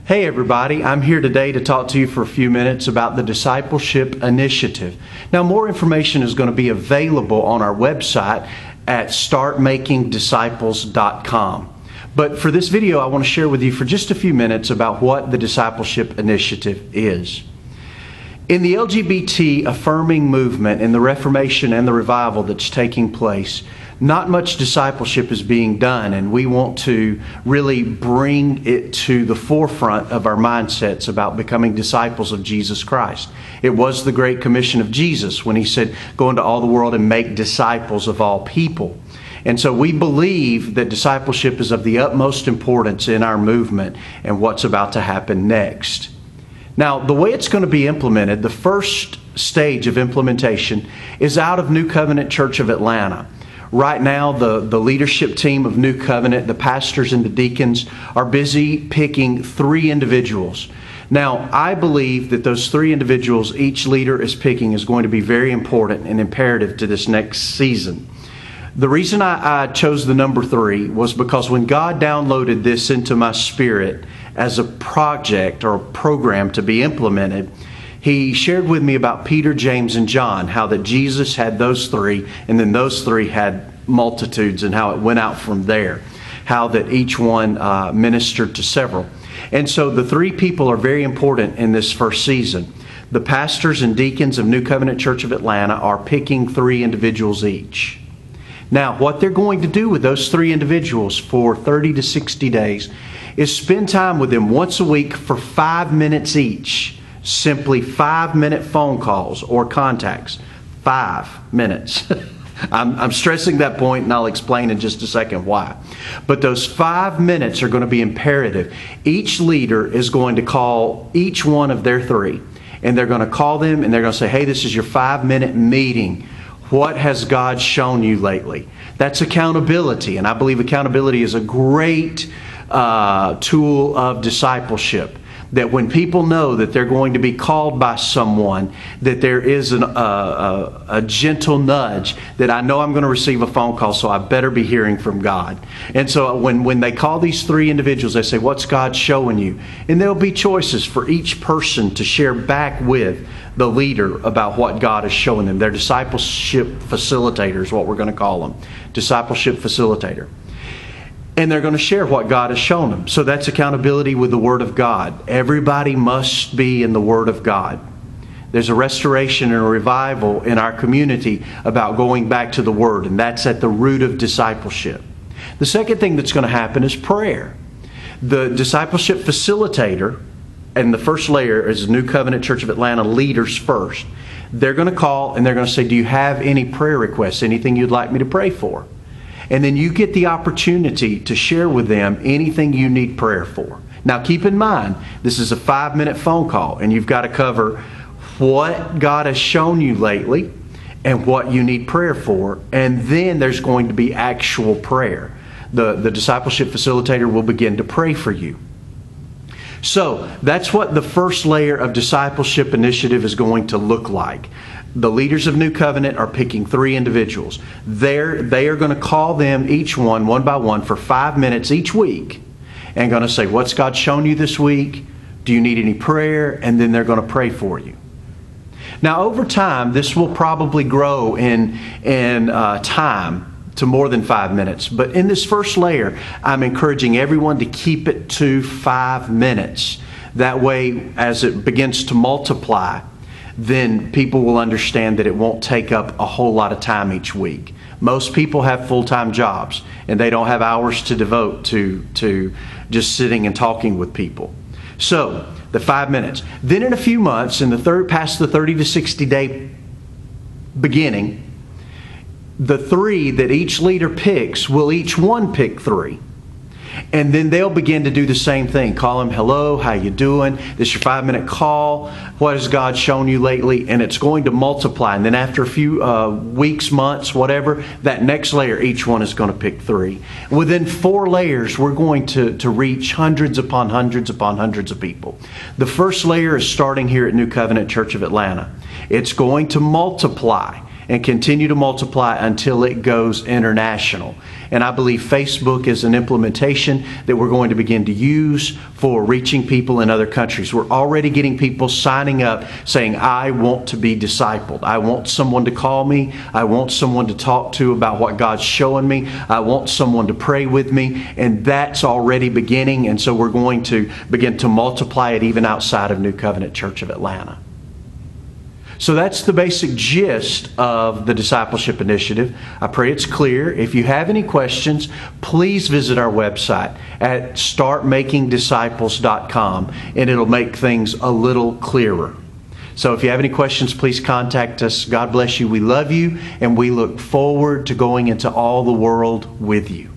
Hey everybody, I'm here today to talk to you for a few minutes about the Discipleship Initiative. Now, more information is going to be available on our website at startmakingdisciples.com. But for this video, I want to share with you for just a few minutes about what the Discipleship Initiative is. In the LGBT affirming movement, in the Reformation and the revival that's taking place, not much discipleship is being done, and we want to really bring it to the forefront of our mindsets about becoming disciples of Jesus Christ. It was the Great Commission of Jesus when He said, "Go into all the world and make disciples of all people." And so we believe that discipleship is of the utmost importance in our movement and what's about to happen next. Now, the way it's going to be implemented, the first stage of implementation is out of New Covenant Church of Atlanta. Right now, the leadership team of New Covenant, the pastors and the deacons, are busy picking 3 individuals. Now, I believe that those 3 individuals each leader is picking is going to be very important and imperative to this next season. The reason I chose the number 3 was because when God downloaded this into my spirit as a project or a program to be implemented, He shared with me about Peter, James, and John, how that Jesus had those 3, and then those 3 had multitudes, and how it went out from there, how that each one ministered to several. And so the 3 people are very important in this first season. The pastors and deacons of New Covenant Church of Atlanta are picking 3 individuals each. Now, what they're going to do with those 3 individuals for 30 to 60 days is spend time with them once a week for 5 minutes each. Simply 5-minute phone calls or contacts. 5 minutes. I'm stressing that point, and I'll explain in just a second why. But those 5 minutes are going to be imperative. Each leader is going to call each one of their 3, and they're going to call them and they're going to say, "Hey, this is your 5-minute meeting. What has God shown you lately?" That's accountability, and I believe accountability is a great tool of discipleship. That when people know that they're going to be called by someone, that there is a gentle nudge that I know I'm going to receive a phone call, so I better be hearing from God. And so when they call these 3 individuals, they say, "What's God showing you?" And there'll be choices for each person to share back with the leader about what God is showing them. They're discipleship facilitators, what we're going to call them. Discipleship facilitator. And they're going to share what God has shown them. So that's accountability with the Word of God. Everybody must be in the Word of God. There's a restoration and a revival in our community about going back to the Word, and that's at the root of discipleship. The second thing that's going to happen is prayer. The discipleship facilitator, and the first layer is New Covenant Church of Atlanta leaders first. They're going to call and they're going to say, "Do you have any prayer requests? Anything you'd like me to pray for?" And then you get the opportunity to share with them anything you need prayer for. Now keep in mind, this is a 5-minute phone call, and you've got to cover what God has shown you lately and what you need prayer for. And then there's going to be actual prayer. The discipleship facilitator will begin to pray for you. So that's what the first layer of Discipleship Initiative is going to look like. The leaders of New Covenant are picking 3 individuals. They are going to call them each one by one for 5 minutes each week and going to say, "What's God shown you this week? Do you need any prayer?" And then they're going to pray for you. Now, over time, this will probably grow in time to more than 5 minutes. But in this first layer, I'm encouraging everyone to keep it to 5 minutes. That way, as it begins to multiply, then people will understand that it won't take up a whole lot of time each week. Most people have full-time jobs, and they don't have hours to devote to just sitting and talking with people. So, the 5 minutes. Then in a few months, past the 30 to 60 day beginning, the 3 that each leader picks will each one pick 3. And then they'll begin to do the same thing. Call them, "Hello, how you doing? This is your 5-minute call. What has God shown you lately?" And it's going to multiply. And then after a few weeks, months, whatever, that next layer, each one is going to pick 3. Within 4 layers, we're going to reach hundreds upon hundreds upon hundreds of people. The first layer is starting here at New Covenant Church of Atlanta. It's going to multiply. and continue to multiply until it goes international. And I believe Facebook is an implementation that we're going to begin to use for reaching people in other countries. We're already getting people signing up saying, I want to be discipled. I want someone to call me. I want someone to talk to about what God's showing me. I want someone to pray with me. And that's already beginning. And so we're going to begin to multiply it even outside of New Covenant Church of Atlanta. So that's the basic gist of the Discipleship Initiative. I pray it's clear. If you have any questions, please visit our website at startmakingdisciples.com, and it'll make things a little clearer. So if you have any questions, please contact us. God bless you. We love you, and we look forward to going into all the world with you.